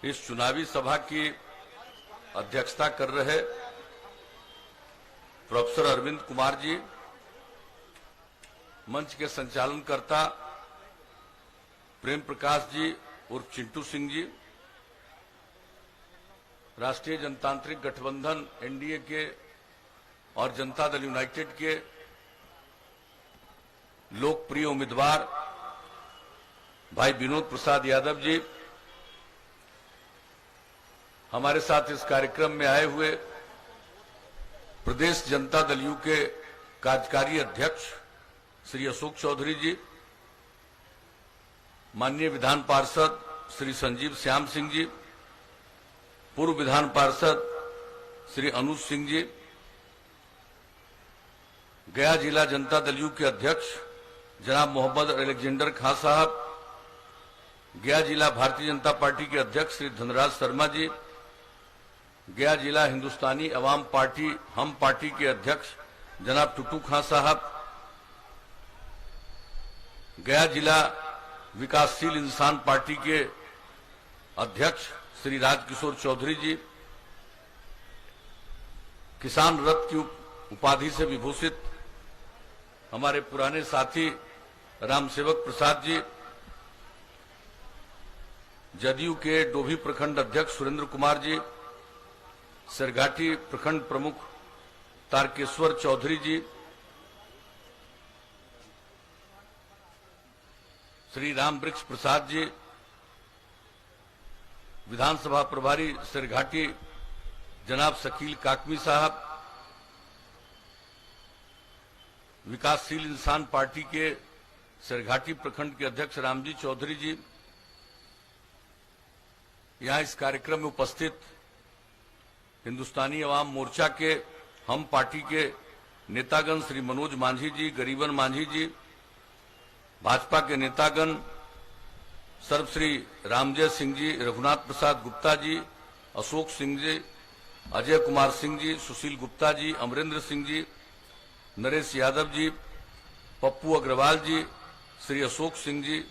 इस चुनावी सभा की अध्यक्षता कर रहे प्रोफेसर अरविंद कुमार जी, मंच के संचालनकर्ता प्रेम प्रकाश जी उर्फ चिंटू सिंह जी, राष्ट्रीय जनतांत्रिक गठबंधन एनडीए के और जनता दल यूनाइटेड के लोकप्रिय उम्मीदवार भाई विनोद प्रसाद यादव जी, हमारे साथ इस कार्यक्रम में आए हुए प्रदेश जनता दल यू के कार्यकारी अध्यक्ष श्री अशोक चौधरी जी, माननीय विधान पार्षद श्री संजीव श्याम सिंह जी, पूर्व विधान पार्षद श्री अनुज सिंह जी, गया जिला जनता दल यू के अध्यक्ष जनाब मोहम्मद अलेक्जेंडर खां साहब, गया जिला भारतीय जनता पार्टी के अध्यक्ष श्री धनराज शर्मा जी, गया जिला हिंदुस्तानी अवाम पार्टी हम पार्टी के अध्यक्ष जनाब टुटू खां साहब, गया जिला विकासशील इंसान पार्टी के अध्यक्ष श्री राजकिशोर चौधरी जी, किसान रथ की उपाधि से विभूषित हमारे पुराने साथी रामसेवक प्रसाद जी, जदयू के डोभी प्रखंड अध्यक्ष सुरेंद्र कुमार जी, सरघाटी प्रखंड प्रमुख तारकेश्वर चौधरी जी, श्री राम वृक्ष प्रसाद जी, विधानसभा प्रभारी सरघाटी जनाब शकील काकमी साहब, विकासशील इंसान पार्टी के सरघाटी प्रखंड के अध्यक्ष रामजी चौधरी जी, यहां इस कार्यक्रम में उपस्थित हिंदुस्तानी अवाम मोर्चा के हम पार्टी के नेतागण श्री मनोज मांझी जी, गरीबन मांझी जी, भाजपा के नेतागण सर्वश्री रामजय सिंह जी, रघुनाथ प्रसाद गुप्ता जी, अशोक सिंह जी, अजय कुमार सिंह जी, सुशील गुप्ता जी, अमरेंद्र सिंह जी, नरेश यादव जी, पप्पू अग्रवाल जी, श्री अशोक सिंह जी,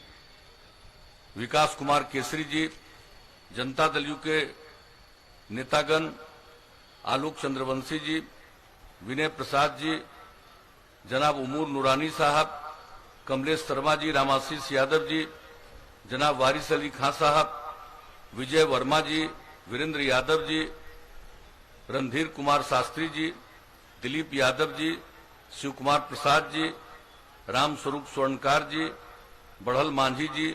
विकास कुमार केसरी जी, जनता दल यू के नेतागण आलोक चंद्रवंशी जी, विनय प्रसाद जी, जनाब उमूर नूरानी साहब, कमलेश शर्मा जी, रामाशीष यादव जी, जनाब वारिस अली खां साहब, विजय वर्मा जी, वीरेंद्र यादव जी, रणधीर कुमार शास्त्री जी, दिलीप यादव जी, शिव कुमार प्रसाद जी, राम स्वरूप स्वर्णकार जी, बढ़ल मांझी जी,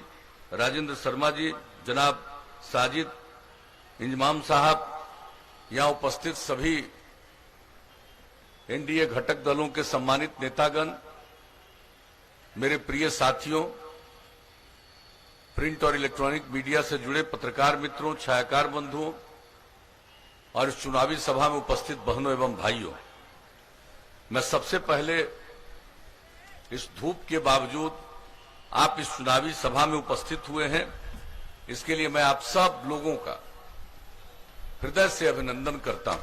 राजेंद्र शर्मा जी, जनाब साजिद इंजमाम साहब, यहां उपस्थित सभी एनडीए घटक दलों के सम्मानित नेतागण, मेरे प्रिय साथियों, प्रिंट और इलेक्ट्रॉनिक मीडिया से जुड़े पत्रकार मित्रों, छायाकार बंधुओं और इस चुनावी सभा में उपस्थित बहनों एवं भाइयों, मैं सबसे पहले इस धूप के बावजूद आप इस चुनावी सभा में उपस्थित हुए हैं, इसके लिए मैं आप सब लोगों का हृदय से अभिनंदन करता हूं।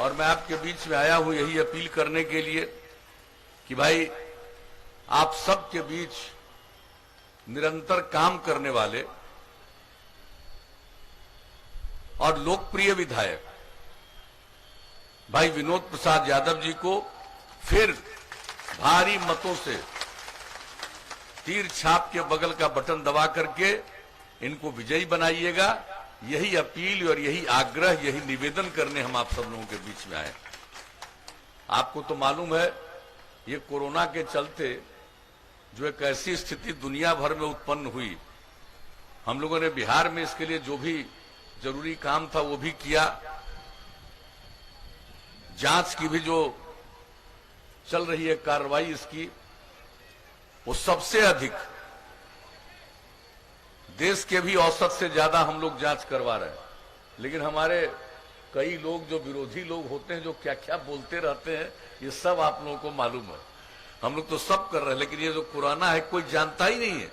और मैं आपके बीच में आया हूं यही अपील करने के लिए कि भाई आप सबके बीच निरंतर काम करने वाले और लोकप्रिय विधायक भाई विनोद प्रसाद यादव जी को फिर भारी मतों से तीर छाप के बगल का बटन दबा करके इनको विजयी बनाइएगा। यही अपील और यही आग्रह, यही निवेदन करने हम आप सब लोगों के बीच में आए। आपको तो मालूम है ये कोरोना के चलते जो एक ऐसी स्थिति दुनिया भर में उत्पन्न हुई, हम लोगों ने बिहार में इसके लिए जो भी जरूरी काम था वो भी किया। जांच की भी जो चल रही है कार्रवाई इसकी, वो सबसे अधिक देश के भी औसत से ज्यादा हम लोग जांच करवा रहे हैं। लेकिन हमारे कई लोग जो विरोधी लोग होते हैं, जो क्या क्या बोलते रहते हैं, ये सब आप लोगों को मालूम है। हम लोग तो सब कर रहे हैं, लेकिन ये जो कोरोना है कोई जानता ही नहीं है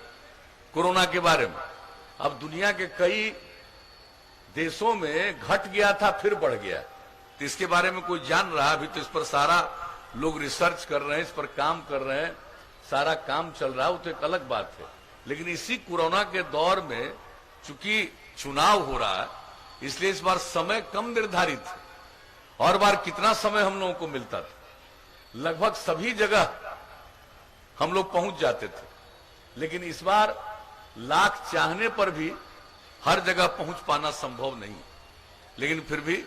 कोरोना के बारे में। अब दुनिया के कई देशों में घट गया था फिर बढ़ गया, तो इसके बारे में कोई जान रहा? अभी तो इस पर सारा लोग रिसर्च कर रहे हैं, इस पर काम कर रहे हैं, सारा काम चल रहा है, वो तो एक अलग बात है। लेकिन इसी कोरोना के दौर में चूंकि चुनाव हो रहा है इसलिए इस बार समय कम निर्धारित है। और बार कितना समय हम लोगों को मिलता था, लगभग सभी जगह हम लोग पहुंच जाते थे, लेकिन इस बार लाख चाहने पर भी हर जगह पहुंच पाना संभव नहीं। लेकिन फिर भी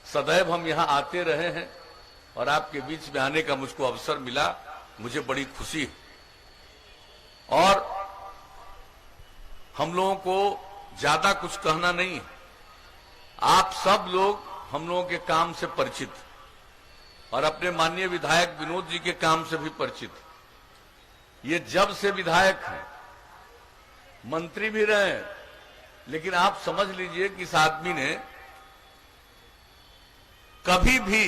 सदैव हम यहां आते रहे हैं और आपके बीच में आने का मुझको अवसर मिला, मुझे बड़ी खुशी है। और हम लोगों को ज्यादा कुछ कहना नहीं है, आप सब लोग हम लोगों के काम से परिचित और अपने माननीय विधायक विनोद जी के काम से भी परिचित। ये जब से विधायक हैं, मंत्री भी रहे, लेकिन आप समझ लीजिए कि इस आदमी ने कभी भी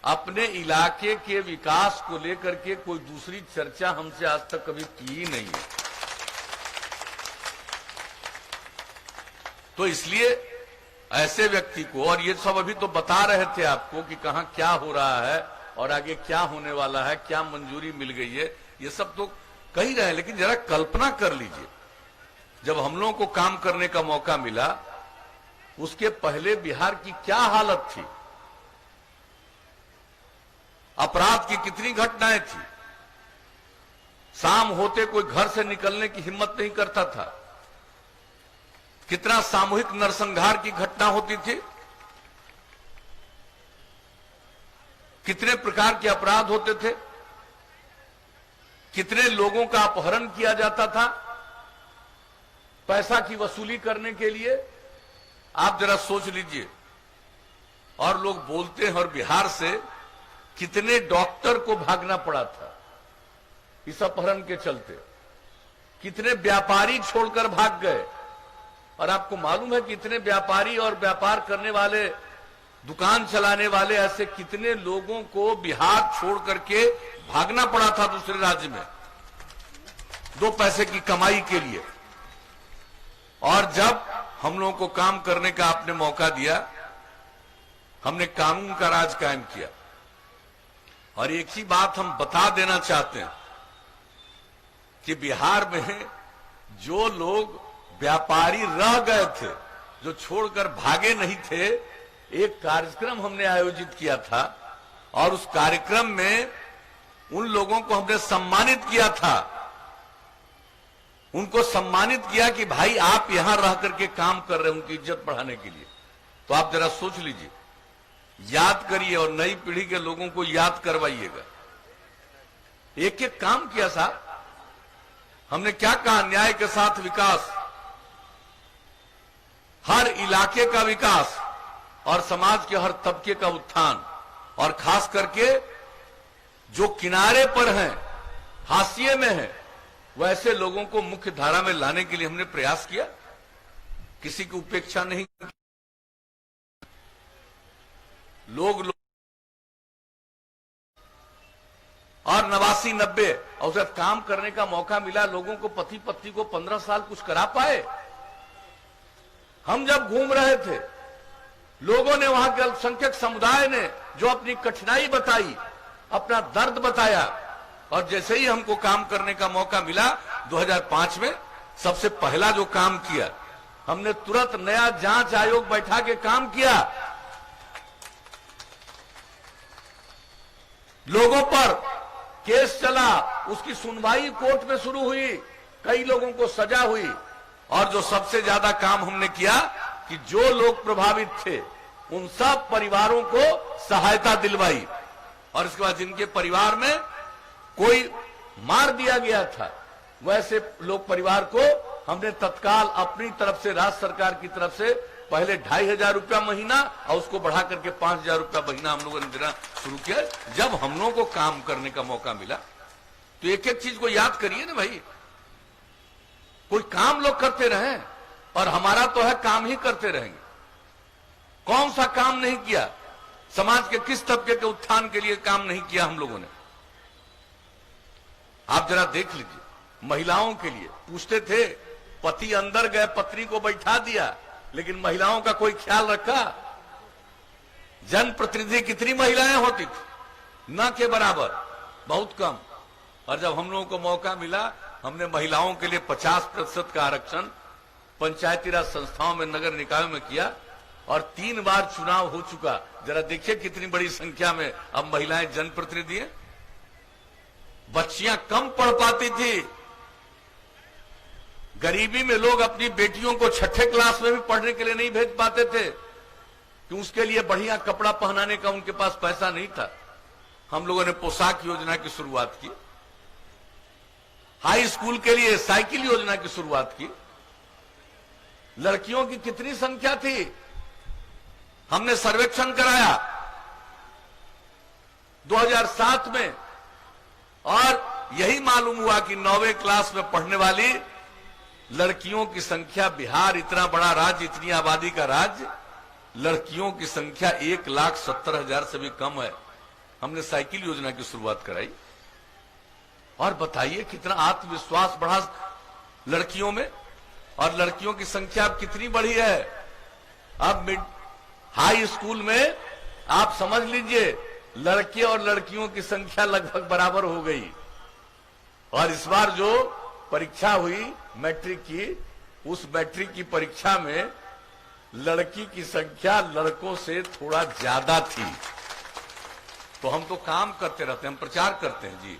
अपने इलाके के विकास को लेकर के कोई दूसरी चर्चा हमसे आज तक कभी की ही नहीं है। तो इसलिए ऐसे व्यक्ति को, और ये सब अभी तो बता रहे थे आपको कि कहां क्या हो रहा है और आगे क्या होने वाला है, क्या मंजूरी मिल गई है, ये सब तो कह रहे हैं, लेकिन जरा कल्पना कर लीजिए, जब हम लोगों को काम करने का मौका मिला उसके पहले बिहार की क्या हालत थी, अपराध की कितनी घटनाएं थी, शाम होते कोई घर से निकलने की हिम्मत नहीं करता था, कितना सामूहिक नरसंहार की घटना होती थी, कितने प्रकार के अपराध होते थे, कितने लोगों का अपहरण किया जाता था पैसा की वसूली करने के लिए, आप जरा सोच लीजिए। और लोग बोलते हैं, और बिहार से कितने डॉक्टर को भागना पड़ा था इस अपहरण के चलते, कितने व्यापारी छोड़कर भाग गए। और आपको मालूम है कि इतने व्यापारी और व्यापार करने वाले, दुकान चलाने वाले, ऐसे कितने लोगों को बिहार छोड़ करके भागना पड़ा था दूसरे राज्य में 2 पैसे की कमाई के लिए। और जब हम लोगों को काम करने का आपने मौका दिया, हमने कानून का राज कायम किया। और एक ही बात हम बता देना चाहते हैं कि बिहार में जो लोग व्यापारी रह गए थे, जो छोड़कर भागे नहीं थे, एक कार्यक्रम हमने आयोजित किया था और उस कार्यक्रम में उन लोगों को हमने सम्मानित किया था। उनको सम्मानित किया कि भाई आप यहां रह करके काम कर रहे हैं, उनकी इज्जत बढ़ाने के लिए। तो आप जरा सोच लीजिए, याद करिए और नई पीढ़ी के लोगों को याद करवाइएगा। एक एक काम किया साहब, हमने क्या कहा, न्याय के साथ विकास, हर इलाके का विकास और समाज के हर तबके का उत्थान, और खास करके जो किनारे पर हैं, हाशिए में हैं, वैसे लोगों को मुख्य धारा में लाने के लिए हमने प्रयास किया, किसी की उपेक्षा नहीं। लोग और 89-90 अवसर काम करने का मौका मिला, लोगों को, पति पत्नी को 15 साल कुछ करा पाए। हम जब घूम रहे थे, लोगों ने, वहां के अल्पसंख्यक समुदाय ने जो अपनी कठिनाई बताई, अपना दर्द बताया, और जैसे ही हमको काम करने का मौका मिला 2005 में, सबसे पहला जो काम किया, हमने तुरंत नया जांच आयोग बैठा के काम किया। लोगों पर केस चला, उसकी सुनवाई कोर्ट में शुरू हुई, कई लोगों को सजा हुई। और जो सबसे ज्यादा काम हमने किया कि जो लोग प्रभावित थे उन सब परिवारों को सहायता दिलवाई, और इसके बाद जिनके परिवार में कोई मार दिया गया था, वैसे लोग, परिवार को हमने तत्काल अपनी तरफ से, राज्य सरकार की तरफ से, पहले 2500 रुपया महीना और उसको बढ़ा करके 5000 रुपया महीना हम लोगों ने देना शुरू किया। जब हम लोगों को काम करने का मौका मिला तो एक एक चीज को याद करिए ना भाई, कोई काम लोग करते रहे, और हमारा तो है काम ही करते रहेंगे। कौन सा काम नहीं किया, समाज के किस तबके के उत्थान के लिए काम नहीं किया हम लोगों ने। आप जरा देख लीजिए, महिलाओं के लिए पूछते थे, पति अंदर गए, पत्नी को बैठा दिया, लेकिन महिलाओं का कोई ख्याल रखा? जनप्रतिनिधि कितनी महिलाएं होती थी? न के बराबर, बहुत कम। और जब हम लोगों को मौका मिला, हमने महिलाओं के लिए 50% का आरक्षण पंचायती राज संस्थाओं में, नगर निकायों में किया और 3 बार चुनाव हो चुका। जरा देखिए कितनी बड़ी संख्या में अब महिलाएं जनप्रतिनिधि हैं। बच्चियां कम पढ़ पाती थी, गरीबी में लोग अपनी बेटियों को 6ठे क्लास में भी पढ़ने के लिए नहीं भेज पाते थे कि उसके लिए बढ़िया कपड़ा पहनाने का उनके पास पैसा नहीं था। हम लोगों ने पोशाक योजना की शुरुआत की, हाई स्कूल के लिए साइकिल योजना की शुरुआत की। लड़कियों की कितनी संख्या थी, हमने सर्वेक्षण कराया 2007 में और यही मालूम हुआ कि 9वीं क्लास में पढ़ने वाली लड़कियों की संख्या, बिहार इतना बड़ा राज्य, इतनी आबादी का राज्य, लड़कियों की संख्या 1,70,000 से भी कम है। हमने साइकिल योजना की शुरुआत कराई और बताइए कितना आत्मविश्वास बढ़ा लड़कियों में, और लड़कियों की संख्या अब कितनी बढ़ी है। अब हाई स्कूल में आप समझ लीजिए लड़के और लड़कियों की संख्या लगभग बराबर हो गई। और इस बार जो परीक्षा हुई मैट्रिक की, उस मैट्रिक की परीक्षा में लड़की की संख्या लड़कों से थोड़ा ज्यादा थी। तो हम तो काम करते रहते हैं, हम प्रचार करते हैं जी,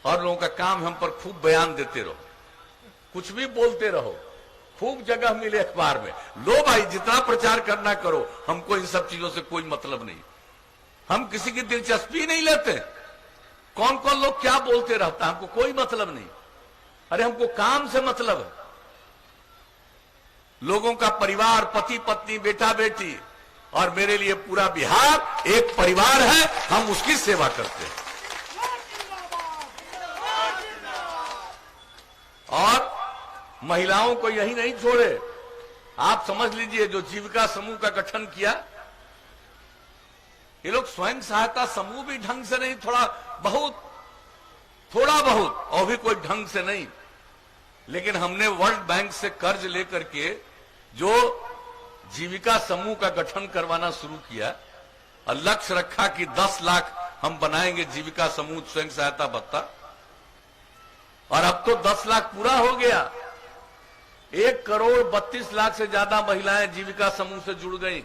और लोगों का काम हम पर खूब बयान देते रहो, कुछ भी बोलते रहो, खूब जगह मिले अखबार में। लो भाई जितना प्रचार करना करो, हमको इन सब चीजों से कोई मतलब नहीं, हम किसी की दिलचस्पी नहीं लेते। कौन कौन लोग क्या बोलते रहता है, हमको कोई मतलब नहीं। अरे हमको काम से मतलब है। लोगों का परिवार, पति पत्नी, बेटा बेटी, और मेरे लिए पूरा बिहार एक परिवार है, हम उसकी सेवा करते हैं। और महिलाओं को यही नहीं छोड़े, आप समझ लीजिए जो जीविका समूह का गठन किया, ये लोग स्वयं सहायता समूह भी ढंग से नहीं, थोड़ा बहुत, और भी कोई ढंग से नहीं। लेकिन हमने वर्ल्ड बैंक से कर्ज लेकर के जो जीविका समूह का गठन करवाना शुरू किया और लक्ष्य रखा कि 10 लाख हम बनाएंगे जीविका समूह स्वयं सहायता भत्ता, और अब तो 10 लाख पूरा हो गया। 1,32,00,000 से ज्यादा महिलाएं जीविका समूह से जुड़ गई,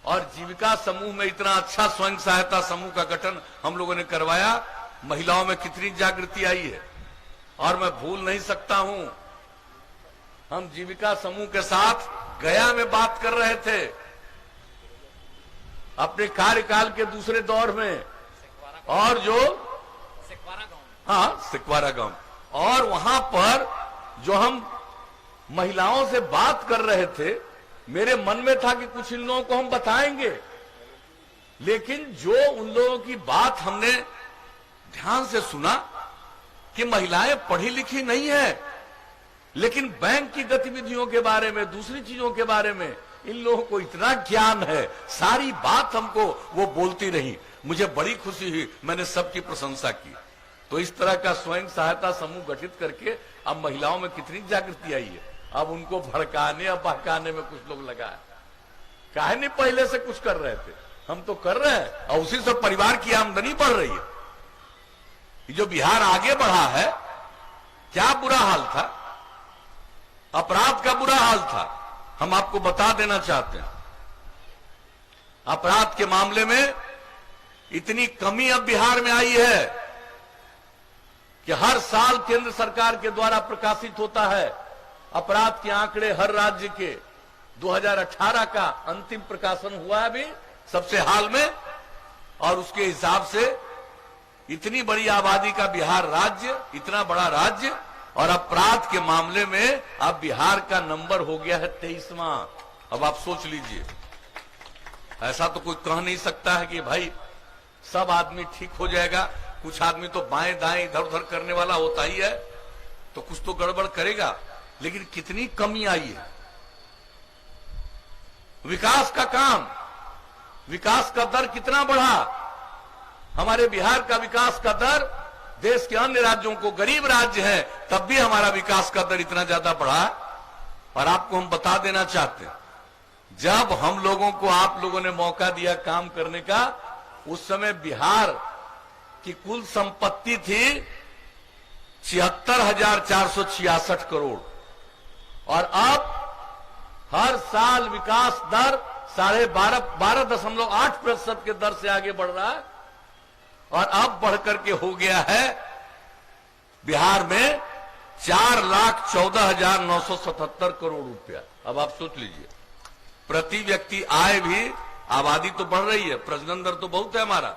और जीविका समूह में इतना अच्छा स्वयं सहायता समूह का गठन हम लोगों ने करवाया। महिलाओं में कितनी जागृति आई है, और मैं भूल नहीं सकता हूं, हम जीविका समूह के साथ गया में बात कर रहे थे अपने कार्यकाल के दूसरे दौर में, और जो सिकवारा गांव, और वहां पर जो हम महिलाओं से बात कर रहे थे, मेरे मन में था कि कुछ इन लोगों को हम बताएंगे, लेकिन जो उन लोगों की बात हमने ध्यान से सुना कि महिलाएं पढ़ी लिखी नहीं है, लेकिन बैंक की गतिविधियों के बारे में, दूसरी चीजों के बारे में इन लोगों को इतना ज्ञान है। सारी बात हमको वो बोलती रही, मुझे बड़ी खुशी हुई, मैंने सबकी प्रशंसा की। तो इस तरह का स्वयं सहायता समूह गठित करके अब महिलाओं में कितनी जागृति आई है। अब उनको भड़काने और बहकाने में कुछ लोग लगा है। काहे नहीं पहले से कुछ कर रहे थे, हम तो कर रहे हैं, और उसी से परिवार की आमदनी बढ़ रही है। जो बिहार आगे बढ़ा है, क्या बुरा हाल था, अपराध का बुरा हाल था, हम आपको बता देना चाहते हैं। अपराध के मामले में इतनी कमी अब बिहार में आई है कि हर साल केंद्र सरकार के द्वारा प्रकाशित होता है अपराध के आंकड़े, हर राज्य के। 2018 का अंतिम प्रकाशन हुआ है अभी सबसे हाल में, और उसके हिसाब से इतनी बड़ी आबादी का बिहार राज्य, इतना बड़ा राज्य, और अपराध के मामले में अब बिहार का नंबर हो गया है 23वां। अब आप सोच लीजिए, ऐसा तो कोई कह नहीं सकता है कि भाई सब आदमी ठीक हो जाएगा। कुछ आदमी तो बाएं दाएं इधर उधर करने वाला होता ही है, तो कुछ तो गड़बड़ करेगा। लेकिन कितनी कमी आई है। विकास का काम, विकास का दर कितना बढ़ा। हमारे बिहार का विकास का दर देश के अन्य राज्यों को, गरीब राज्य है तब भी हमारा विकास का दर इतना ज्यादा बढ़ा। और आपको हम बता देना चाहते हैं, जब हम लोगों को आप लोगों ने मौका दिया काम करने का, उस समय बिहार की कुल संपत्ति थी 76,466 करोड़, और अब हर साल विकास दर 12.8% के दर से आगे बढ़ रहा है और अब बढ़कर के हो गया है बिहार में 4,14,977 करोड़ रुपया। अब आप सोच लीजिए, प्रति व्यक्ति आय भी, आबादी तो बढ़ रही है, प्रजनन दर तो बहुत है हमारा।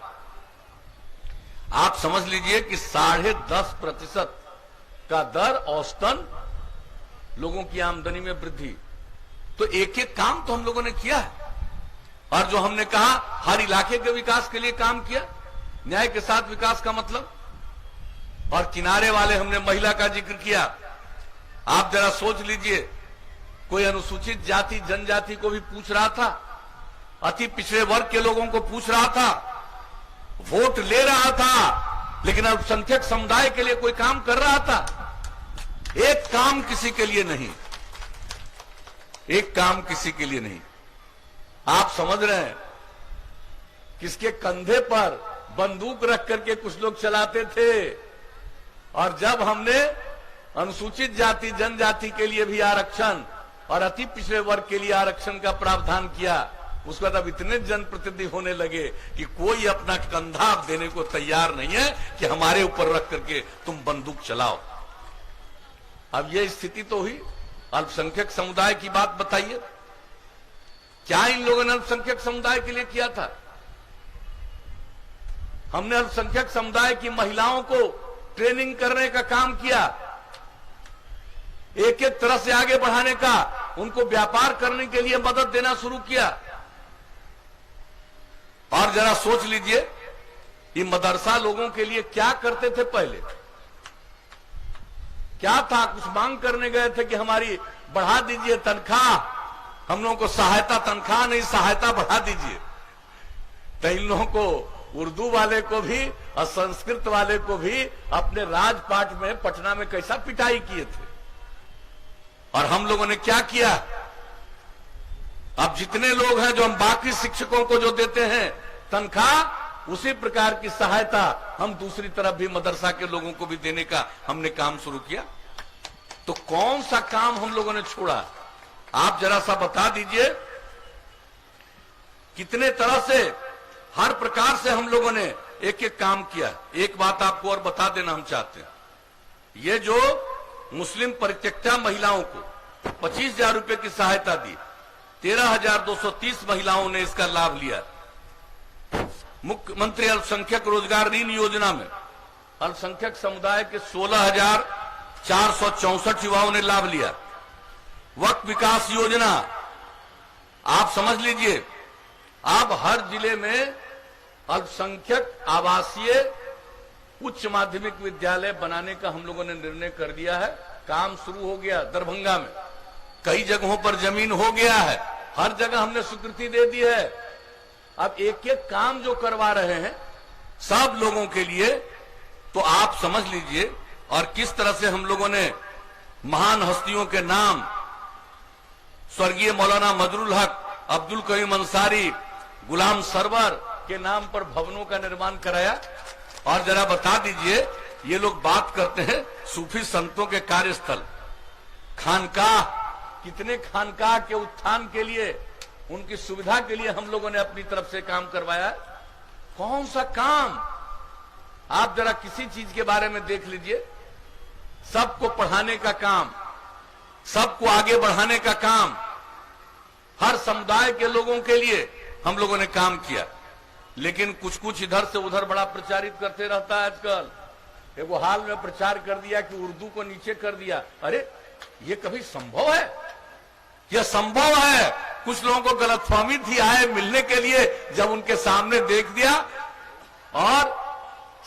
आप समझ लीजिए कि 10.5% का दर औसतन लोगों की आमदनी में वृद्धि। तो एक एक काम तो हम लोगों ने किया है। और जो हमने कहा हर इलाके के विकास के लिए काम किया, न्याय के साथ विकास का मतलब। और किनारे वाले हमने महिला का जिक्र किया। आप जरा सोच लीजिए, कोई अनुसूचित जाति जनजाति को भी पूछ रहा था, अति पिछड़े वर्ग के लोगों को पूछ रहा था, वोट ले रहा था, लेकिन अल्पसंख्यक समुदाय के लिए कोई काम कर रहा था? एक काम किसी के लिए नहीं, एक काम किसी के लिए नहीं। आप समझ रहे हैं, किसके कंधे पर बंदूक रख करके कुछ लोग चलाते थे। और जब हमने अनुसूचित जाति जनजाति के लिए भी आरक्षण और अति पिछड़े वर्ग के लिए आरक्षण का प्रावधान किया, उसके बाद अब इतने जनप्रतिनिधि होने लगे कि कोई अपना कंधा देने को तैयार नहीं है कि हमारे ऊपर रख करके तुम बंदूक चलाओ। अब यह स्थिति तो हुई। अल्पसंख्यक समुदाय की बात बताइए, क्या इन लोगों ने अल्पसंख्यक समुदाय के लिए किया था? हमने अल्पसंख्यक समुदाय की महिलाओं को ट्रेनिंग करने का काम किया, एक एक तरह से आगे बढ़ाने का, उनको व्यापार करने के लिए मदद देना शुरू किया। और जरा सोच लीजिए, ये मदरसा लोगों के लिए क्या करते थे पहले? क्या था? कुछ मांग करने गए थे कि हमारी बढ़ा दीजिए तनख्वाह, हम लोगों को सहायता, तनख्वाह नहीं सहायता बढ़ा दीजिए। तो इन लोगों को, उर्दू वाले को भी और संस्कृत वाले को भी अपने राजपाट में पटना में कैसा पिटाई किए थे। और हम लोगों ने क्या किया? अब जितने लोग हैं जो हम बाकी शिक्षकों को जो देते हैं तनख्वाह, उसी प्रकार की सहायता हम दूसरी तरफ भी मदरसा के लोगों को भी देने का हमने काम शुरू किया। तो कौन सा काम हम लोगों ने छोड़ा? आप जरा सा बता दीजिए। कितने तरह से, हर प्रकार से हम लोगों ने एक एक काम किया। एक बात आपको और बता देना हम चाहते हैं, ये जो मुस्लिम परित्यक्ता महिलाओं को 25,000 रुपए की सहायता दी, 13,230 महिलाओं ने इसका लाभ लिया। मुख्यमंत्री अल्पसंख्यक रोजगार ऋण योजना में अल्पसंख्यक समुदाय के 16,464 युवाओं ने लाभ लिया। वक्फ विकास योजना, आप समझ लीजिए, अब हर जिले में अल्पसंख्यक आवासीय उच्च माध्यमिक विद्यालय बनाने का हम लोगों ने निर्णय कर दिया है। काम शुरू हो गया। दरभंगा में कई जगहों पर जमीन हो गया है, हर जगह हमने स्वीकृति दे दी है। अब एक एक काम जो करवा रहे हैं सब लोगों के लिए, तो आप समझ लीजिए। और किस तरह से हम लोगों ने महान हस्तियों के नाम, स्वर्गीय मौलाना मजरुल हक, अब्दुल करीम अंसारी, गुलाम सरवर के नाम पर भवनों का निर्माण कराया। और जरा बता दीजिए, ये लोग बात करते हैं सूफी संतों के कार्यस्थल, खानकाह, कितने खानकाह के उत्थान के लिए, उनकी सुविधा के लिए हम लोगों ने अपनी तरफ से काम करवाया। कौन सा काम? आप जरा किसी चीज के बारे में देख लीजिए। सबको पढ़ाने का काम, सबको आगे बढ़ाने का काम, हर समुदाय के लोगों के लिए हम लोगों ने काम किया। लेकिन कुछ कुछ इधर से उधर बड़ा प्रचारित करते रहता है आजकल। एगो हाल में प्रचार कर दिया कि उर्दू को नीचे कर दिया। अरे ये कभी संभव है? यह संभव है। कुछ लोगों को गलतफहमी थी, आए मिलने के लिए, जब उनके सामने देख दिया और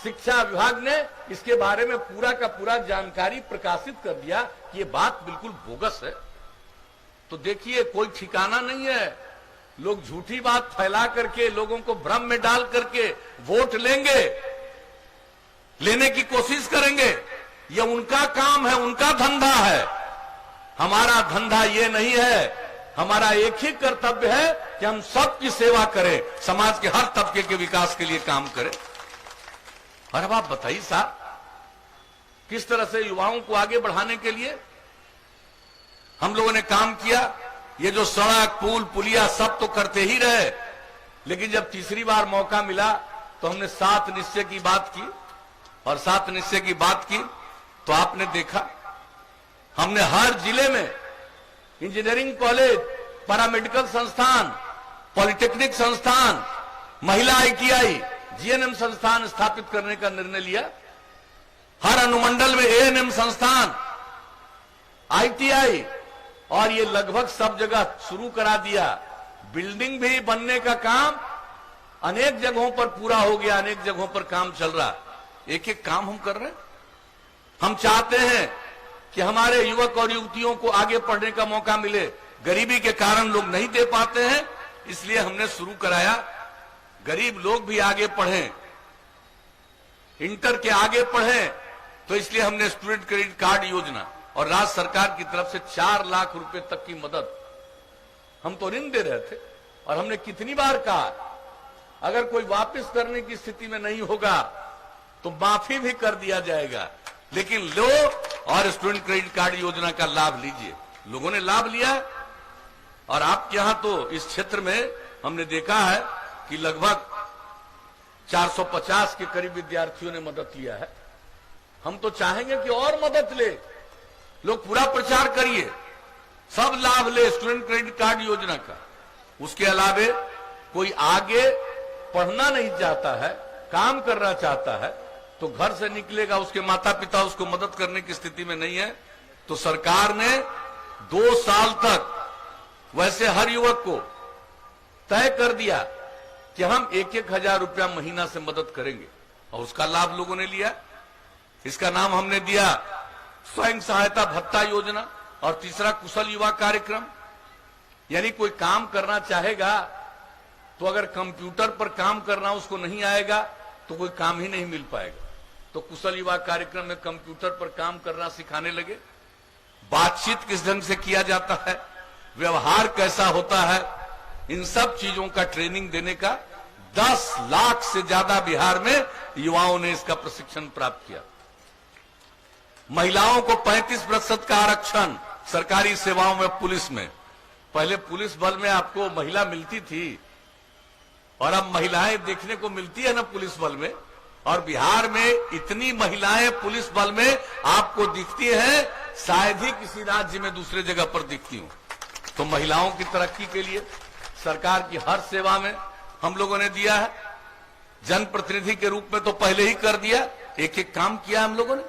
शिक्षा विभाग ने इसके बारे में पूरा का पूरा जानकारी प्रकाशित कर दिया कि ये बात बिल्कुल बोगस है। तो देखिए, कोई ठिकाना नहीं है। लोग झूठी बात फैला करके लोगों को भ्रम में डाल करके वोट लेंगे, लेने की कोशिश करेंगे। ये उनका काम है, उनका धंधा है। हमारा धंधा ये नहीं है। हमारा एक ही कर्तव्य है कि हम सबकी सेवा करें, समाज के हर तबके के विकास के लिए काम करें। और अब आप बताइए साहब, किस तरह से युवाओं को आगे बढ़ाने के लिए हम लोगों ने काम किया। ये जो सड़क पुल पुलिया सब तो करते ही रहे, लेकिन जब तीसरी बार मौका मिला तो हमने 7 निश्चय की बात की। और 7 निश्चय की बात की तो आपने देखा हमने हर जिले में इंजीनियरिंग कॉलेज, पैरामेडिकल संस्थान, पॉलिटेक्निक संस्थान, महिला ITI, GNM संस्थान स्थापित करने का निर्णय लिया। हर अनुमंडल में ANM संस्थान, ITI, और ये लगभग सब जगह शुरू करा दिया। बिल्डिंग भी बनने का काम अनेक जगहों पर पूरा हो गया, अनेक जगहों पर काम चल रहा। एक एक काम हम कर रहे हैं। हम चाहते हैं कि हमारे युवक और युवतियों को आगे पढ़ने का मौका मिले। गरीबी के कारण लोग नहीं दे पाते हैं, इसलिए हमने शुरू कराया गरीब लोग भी आगे पढ़ें, इंटर के आगे पढ़ें। तो इसलिए हमने स्टूडेंट क्रेडिट कार्ड योजना और राज्य सरकार की तरफ से 4 लाख रुपए तक की मदद, हम तो ऋण दे रहे थे और हमने कितनी बार कहा अगर कोई वापस करने की स्थिति में नहीं होगा तो माफी भी कर दिया जाएगा, लेकिन लो और स्टूडेंट क्रेडिट कार्ड योजना का लाभ लीजिए। लोगों ने लाभ लिया और आपके यहां तो इस क्षेत्र में हमने देखा है कि लगभग 450 के करीब विद्यार्थियों ने मदद लिया है। हम तो चाहेंगे कि और मदद ले, लोग पूरा प्रचार करिए, सब लाभ ले स्टूडेंट क्रेडिट कार्ड योजना का। उसके अलावे कोई आगे पढ़ना नहीं चाहता है, काम करना चाहता है, तो घर से निकलेगा, उसके माता पिता उसको मदद करने की स्थिति में नहीं है, तो सरकार ने 2 साल तक वैसे हर युवक को तय कर दिया कि हम 1-1 हजार रुपया महीना से मदद करेंगे, और उसका लाभ लोगों ने लिया। इसका नाम हमने दिया स्वयं सहायता भत्ता योजना। और तीसरा कुशल युवा कार्यक्रम, यानी कोई काम करना चाहेगा तो अगर कंप्यूटर पर काम करना उसको नहीं आएगा तो कोई काम ही नहीं मिल पाएगा। तो कुशल युवा कार्यक्रम में कंप्यूटर पर काम करना सिखाने लगे, बातचीत किस ढंग से किया जाता है, व्यवहार कैसा होता है, इन सब चीजों का ट्रेनिंग देने का 10 लाख से ज्यादा बिहार में युवाओं ने इसका प्रशिक्षण प्राप्त किया। महिलाओं को 35% का आरक्षण सरकारी सेवाओं में, पुलिस में। पहले पुलिस बल में आपको महिला मिलती थी और अब महिलाएं देखने को मिलती है ना पुलिस बल में, और बिहार में इतनी महिलाएं पुलिस बल में आपको दिखती हैं, शायद ही किसी राज्य में दूसरे जगह पर दिखती हूं। तो महिलाओं की तरक्की के लिए सरकार की हर सेवा में हम लोगों ने दिया है। जनप्रतिनिधि के रूप में तो पहले ही कर दिया, एक एक काम किया हम लोगों ने,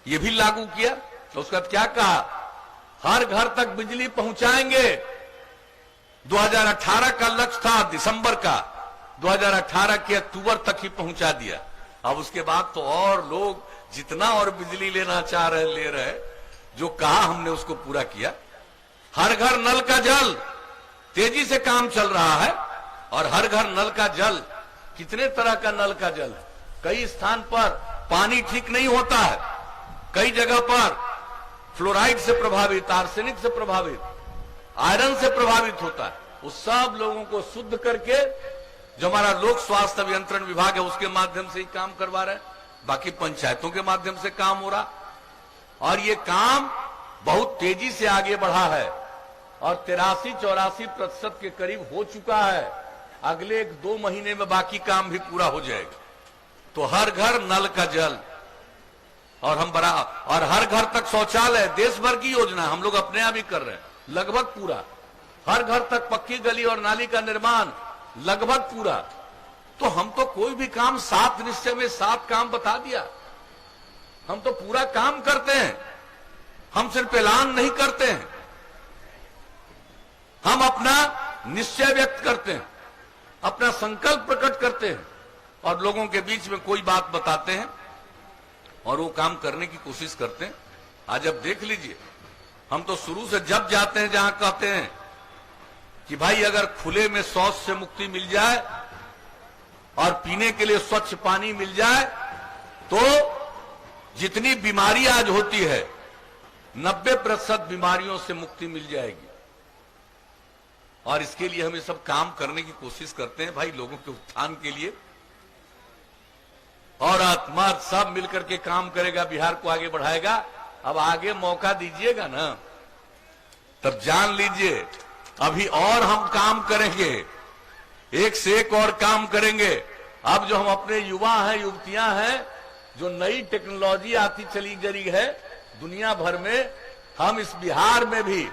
ये भी लागू किया। तो उसका क्या कहा, हर घर तक बिजली पहुंचाएंगे। 2018 का लक्ष्य था दिसंबर का, 2018 के अक्टूबर तक ही पहुंचा दिया। अब उसके बाद तो और लोग जितना और बिजली लेना चाह रहे ले रहे, जो कहा हमने उसको पूरा किया। हर घर नल का जल, तेजी से काम चल रहा है। और हर घर नल का जल, कितने तरह का नल का जल है। कई स्थान पर पानी ठीक नहीं होता है, कई जगह पर फ्लोराइड से प्रभावित, आर्सेनिक से प्रभावित, आयरन से प्रभावित होता है। उस सब लोगों को शुद्ध करके जो हमारा लोक स्वास्थ्य अभियंत्रण विभाग है उसके माध्यम से ही काम करवा रहे हैं, बाकी पंचायतों के माध्यम से काम हो रहा। और ये काम बहुत तेजी से आगे बढ़ा है और 83-84% के करीब हो चुका है। अगले 1-2 महीने में बाकी काम भी पूरा हो जाएगा। तो हर घर नल का जल, और हम और हर घर तक शौचालय, देश भर की योजना हम लोग अपने यहां भी कर रहे हैं, लगभग पूरा। हर घर तक पक्की गली और नाली का निर्माण, लगभग पूरा। तो हम तो कोई भी काम 7 निश्चय में 7 काम बता दिया, हम तो पूरा काम करते हैं। हम सिर्फ ऐलान नहीं करते हैं, हम अपना निश्चय व्यक्त करते हैं, अपना संकल्प प्रकट करते हैं और लोगों के बीच में कोई बात बताते हैं और वो काम करने की कोशिश करते हैं। आज अब देख लीजिए, हम तो शुरू से जब जाते हैं जहां कहते हैं कि भाई अगर खुले में शौच से मुक्ति मिल जाए और पीने के लिए स्वच्छ पानी मिल जाए तो जितनी बीमारी आज होती है 90% बीमारियों से मुक्ति मिल जाएगी। और इसके लिए हम ये सब काम करने की कोशिश करते हैं भाई, लोगों के उत्थान के लिए। और आत्मा सब मिलकर के काम करेगा, बिहार को आगे बढ़ाएगा। अब आगे मौका दीजिएगा ना, तब जान लीजिए अभी और हम काम करेंगे, एक से एक और काम करेंगे। अब जो हम अपने युवा हैं, युवतियां हैं, जो नई टेक्नोलॉजी आती चली गई है दुनिया भर में, हम इस बिहार में भी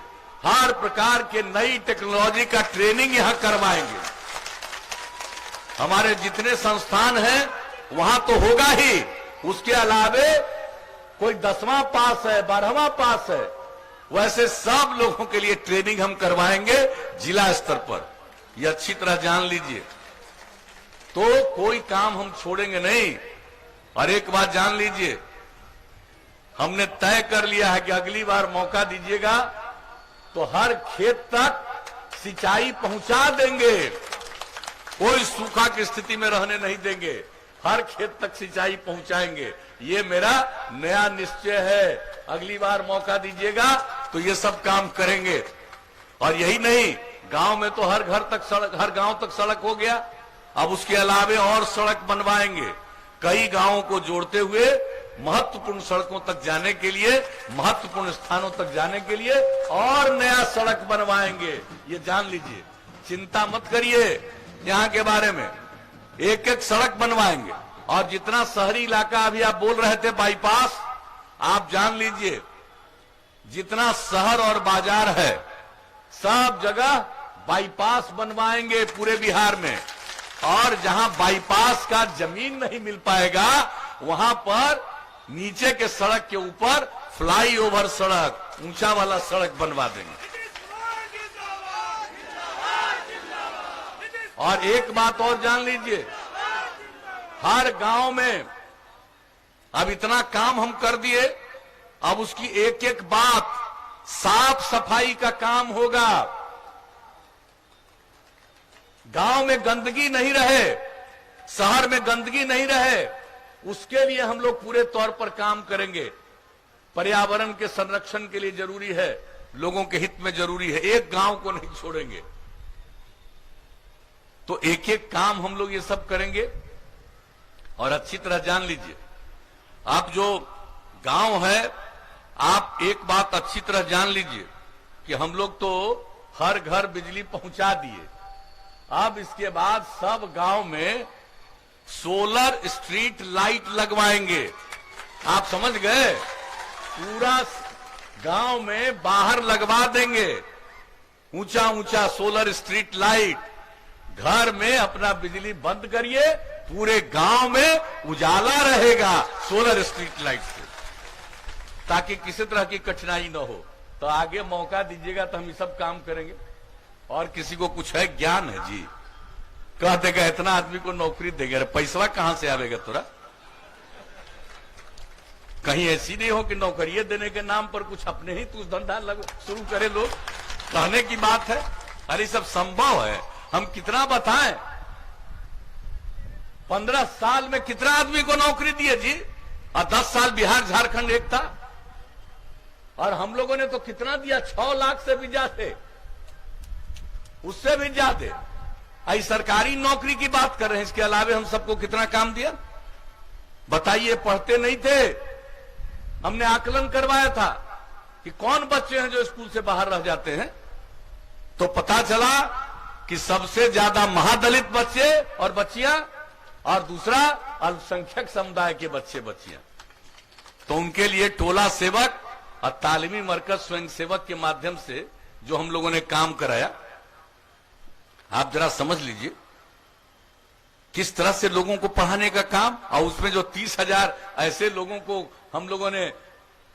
हर प्रकार के नई टेक्नोलॉजी का ट्रेनिंग यहां करवाएंगे। हमारे जितने संस्थान हैं वहां तो होगा ही, उसके अलावे कोई 10वां पास है, 12वां पास है, वैसे सब लोगों के लिए ट्रेनिंग हम करवाएंगे जिला स्तर पर। यह अच्छी तरह जान लीजिए। तो कोई काम हम छोड़ेंगे नहीं। और एक बात जान लीजिए, हमने तय कर लिया है कि अगली बार मौका दीजिएगा तो हर खेत तक सिंचाई पहुंचा देंगे, कोई सूखा की स्थिति में रहने नहीं देंगे, हर खेत तक सिंचाई पहुंचाएंगे। ये मेरा नया निश्चय है। अगली बार मौका दीजिएगा तो ये सब काम करेंगे। और यही नहीं, गांव में तो हर घर तक सड़क, हर गांव तक सड़क हो गया, अब उसके अलावे और सड़क बनवाएंगे। कई गांवों को जोड़ते हुए महत्वपूर्ण सड़कों तक जाने के लिए, महत्वपूर्ण स्थानों तक जाने के लिए और नया सड़क बनवाएंगे। ये जान लीजिए, चिंता मत करिए यहां के बारे में, एक एक सड़क बनवाएंगे। और जितना शहरी इलाका अभी आप बोल रहे थे बाईपास, आप जान लीजिए जितना शहर और बाजार है सब जगह बाईपास बनवाएंगे पूरे बिहार में। और जहां बाईपास का जमीन नहीं मिल पाएगा वहां पर नीचे के सड़क के ऊपर फ्लाईओवर सड़क, ऊंचा वाला सड़क बनवा देंगे। और एक बात और जान लीजिए, हर गांव में अब इतना काम हम कर दिए, अब उसकी एक एक बात, साफ सफाई का काम होगा। गांव में गंदगी नहीं रहे, शहर में गंदगी नहीं रहे, उसके लिए हम लोग पूरे तौर पर काम करेंगे। पर्यावरण के संरक्षण के लिए जरूरी है, लोगों के हित में जरूरी है, एक गांव को नहीं छोड़ेंगे। तो एक एक काम हम लोग ये सब करेंगे। और अच्छी तरह जान लीजिए, आप जो गांव है, आप एक बात अच्छी तरह जान लीजिए कि हम लोग तो हर घर बिजली पहुंचा दिए। अब इसके बाद सब गांव में सोलर स्ट्रीट लाइट लगवाएंगे। आप समझ गए, पूरा गांव में बाहर लगवा देंगे ऊंचा ऊंचा सोलर स्ट्रीट लाइट। घर में अपना बिजली बंद करिए, पूरे गांव में उजाला रहेगा सोलर स्ट्रीट लाइट से, ताकि किसी तरह की कठिनाई न हो। तो आगे मौका दीजिएगा तो हम ये सब काम करेंगे। और किसी को कुछ है ज्ञान है जी, कह देगा इतना आदमी को नौकरी देगा, पैसा कहां से आवेगा तोरा? कहीं ऐसी नहीं हो कि नौकरियां देने के नाम पर कुछ अपने ही कुछ धंधा शुरू करे लोग, कहने की बात है। अरे सब संभव है, हम कितना बताएं। 15 साल में कितना आदमी को नौकरी दिए जी, और 10 साल बिहार झारखंड एक था। और हम लोगों ने तो कितना दिया, 6 लाख से भी ज्यादा, उससे भी ज्यादा। आई सरकारी नौकरी की बात कर रहे हैं, इसके अलावे हम सबको कितना काम दिया बताइए। पढ़ते नहीं थे, हमने आकलन करवाया था कि कौन बच्चे हैं जो स्कूल से बाहर रह जाते हैं, तो पता चला कि सबसे ज्यादा महादलित बच्चे और बच्चियां, और दूसरा अल्पसंख्यक समुदाय के बच्चे बच्चियां। तो उनके लिए टोला सेवक और तालीमी मरकज स्वयं सेवक के माध्यम से जो हम लोगों ने काम कराया, आप जरा समझ लीजिए किस तरह से लोगों को पढ़ाने का काम। और उसमें जो 30,000 ऐसे लोगों को हम लोगों ने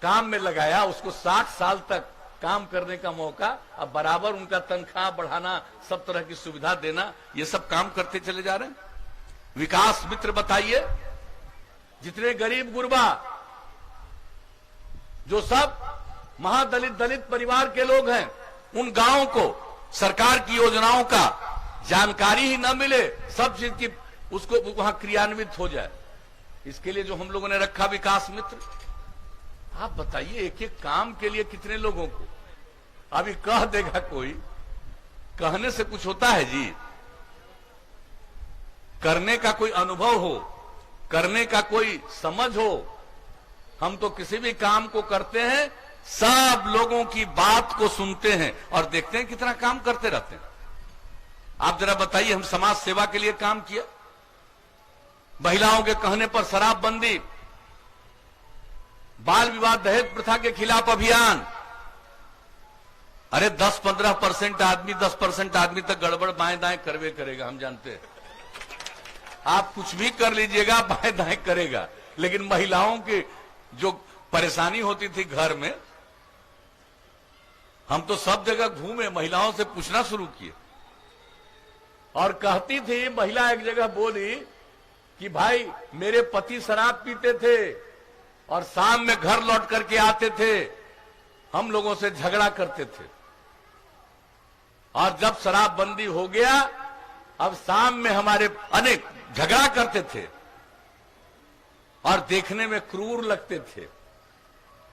काम में लगाया, उसको 60 साल तक काम करने का मौका, अब बराबर उनका तनख्वाह बढ़ाना, सब तरह की सुविधा देना, ये सब काम करते चले जा रहे हैं। विकास मित्र बताइए, जितने गरीब गुरबा, जो सब महादलित दलित परिवार के लोग हैं, उन गांवों को सरकार की योजनाओं का जानकारी ही न मिले, सब चीज की उसको वहां क्रियान्वित हो जाए, इसके लिए जो हम लोगों ने रखा विकास मित्र। आप बताइए एक एक काम के लिए कितने लोगों को। अभी कह देगा कोई, कहने से कुछ होता है जी, करने का कोई अनुभव हो, करने का कोई समझ हो। हम तो किसी भी काम को करते हैं सब लोगों की बात को सुनते हैं और देखते हैं कितना काम करते रहते हैं। आप जरा बताइए, हम समाज सेवा के लिए काम किया, महिलाओं के कहने पर शराबबंदी, बाल विवाह दहेज प्रथा के खिलाफ अभियान। अरे 10-15% आदमी, 10% आदमी तक गड़बड़ बाएं दाएं करवे करेगा, हम जानते हैं। आप कुछ भी कर लीजिएगा, बाएं दाएं करेगा, लेकिन महिलाओं की जो परेशानी होती थी घर में, हम तो सब जगह घूमे, महिलाओं से पूछना शुरू किए और कहती थी, महिला एक जगह बोली कि भाई मेरे पति शराब पीते थे और शाम में घर लौट करके आते थे, हम लोगों से झगड़ा करते थे, और जब शराबबंदी हो गया अब शाम में हमारे अनेक झगड़ा करते थे और देखने में क्रूर लगते थे,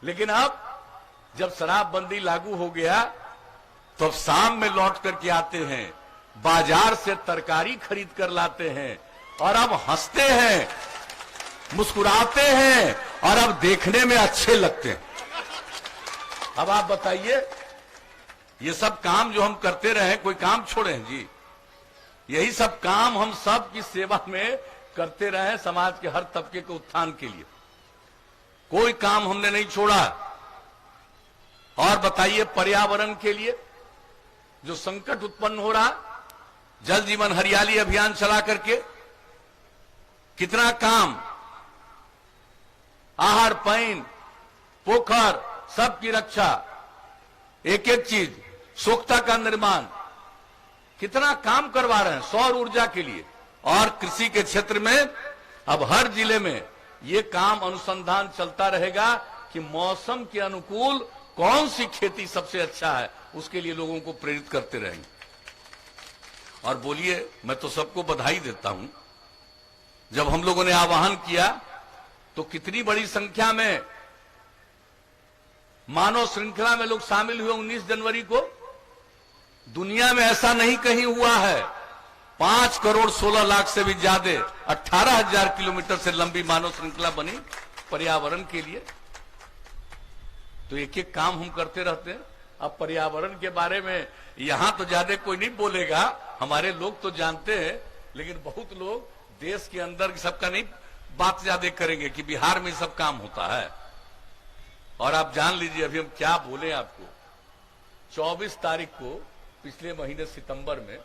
लेकिन अब जब शराबबंदी लागू हो गया तो अब शाम में लौट करके आते हैं, बाजार से तरकारी खरीद कर लाते हैं और अब हंसते हैं, मुस्कुराते हैं और अब देखने में अच्छे लगते हैं। अब आप बताइए, ये सब काम जो हम करते रहे, कोई काम छोड़े हैं जी? यही सब काम हम सब की सेवा में करते रहे, समाज के हर तबके के उत्थान के लिए। कोई काम हमने नहीं छोड़ा। और बताइए, पर्यावरण के लिए जो संकट उत्पन्न हो रहा, जल जीवन हरियाली अभियान चला करके कितना काम, आहार पानी पोखर सबकी रक्षा, एक एक चीज, सोख्ता का निर्माण, कितना काम करवा रहे हैं सौर ऊर्जा के लिए। और कृषि के क्षेत्र में अब हर जिले में ये काम अनुसंधान चलता रहेगा कि मौसम के अनुकूल कौन सी खेती सबसे अच्छा है, उसके लिए लोगों को प्रेरित करते रहेंगे। और बोलिए, मैं तो सबको बधाई देता हूं, जब हम लोगों ने आह्वान किया तो कितनी बड़ी संख्या में मानव श्रृंखला में लोग शामिल हुए। 19 जनवरी को दुनिया में ऐसा नहीं कहीं हुआ है। 5 करोड़ 16 लाख से भी ज्यादा 18,000 किलोमीटर से लंबी मानव श्रृंखला बनी पर्यावरण के लिए। तो एक एक काम हम करते रहते हैं। अब पर्यावरण के बारे में यहां तो ज्यादा कोई नहीं बोलेगा, हमारे लोग तो जानते हैं, लेकिन बहुत लोग देश के अंदर सबका नहीं बात ज्यादा करेंगे कि बिहार में सब काम होता है। और आप जान लीजिए, अभी हम क्या बोले आपको, 24 तारीख को पिछले महीने सितंबर में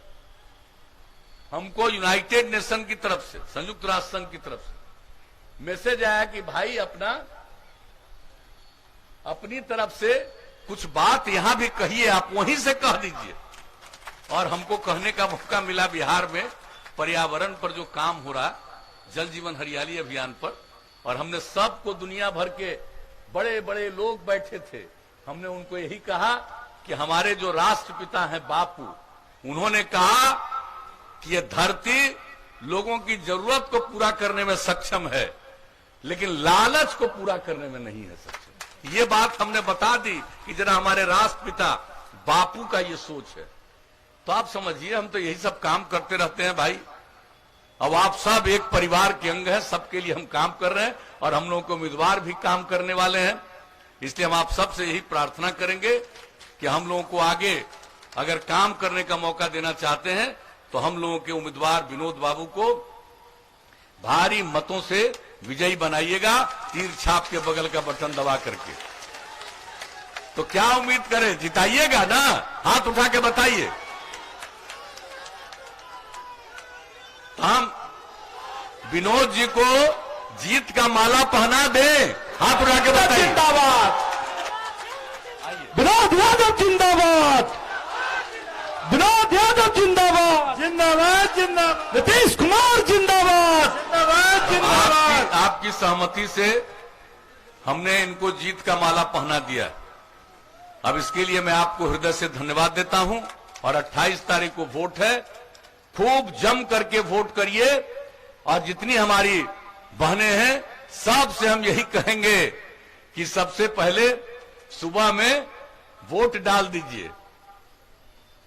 हमको यूनाइटेड नेशन की तरफ से, संयुक्त राष्ट्र संघ की तरफ से मैसेज आया कि भाई अपनी तरफ से कुछ बात यहां भी कहिए, आप वहीं से कह दीजिए। और हमको कहने का मौका मिला बिहार में पर्यावरण पर जो काम हो रहा, जल जीवन हरियाली अभियान पर, और हमने सबको, दुनिया भर के बड़े बड़े लोग बैठे थे, हमने उनको यही कहा कि हमारे जो राष्ट्रपिता हैं बापू, उन्होंने कहा कि यह धरती लोगों की जरूरत को पूरा करने में सक्षम है, लेकिन लालच को पूरा करने में नहीं है सक्षम। ये बात हमने बता दी कि जरा हमारे राष्ट्रपिता बापू का ये सोच है। तो आप समझिए, हम तो यही सब काम करते रहते हैं भाई। अब आप सब एक परिवार के अंग हैं, सबके लिए हम काम कर रहे हैं और हम लोगों के उम्मीदवार भी काम करने वाले हैं। इसलिए हम आप सबसे यही प्रार्थना करेंगे कि हम लोगों को आगे अगर काम करने का मौका देना चाहते हैं तो हम लोगों के उम्मीदवार विनोद बाबू को भारी मतों से विजयी बनाइएगा, तीर छाप के बगल का बटन दबा करके। तो क्या उम्मीद करें, जिताइएगा ना? हाथ उठा के बताइए। तो हम विनोद जी को जीत का माला पहना दें, हाथ उठा के बताइए। जिंदाबाद विनोद यादव, जिंदाबाद विनोद यादव, जिंदाबाद जिंदाबाद जिंदाबाद नीतीश कुमार, जिंदाबाद जिंदाबाद जिंदाबाद। आपकी सहमति से हमने इनको जीत का माला पहना दिया। अब इसके लिए मैं आपको हृदय से धन्यवाद देता हूं। और 28 तारीख को वोट है, खूब जम करके वोट करिए। और जितनी हमारी बहनें हैं, सबसे हम यही कहेंगे कि सबसे पहले सुबह में वोट डाल दीजिए,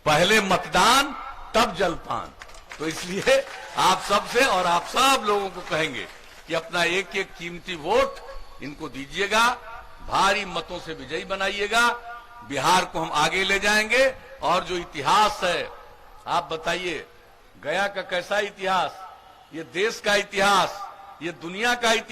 पहले मतदान तब जलपान। तो इसलिए आप सबसे और आप सब लोगों को कहेंगे कि अपना एक एक कीमती वोट इनको दीजिएगा, भारी मतों से विजयी बनाइएगा। बिहार को हम आगे ले जाएंगे। और जो इतिहास है, आप बताइए, गया का कैसा इतिहास, ये देश का इतिहास, ये दुनिया का इतिहास।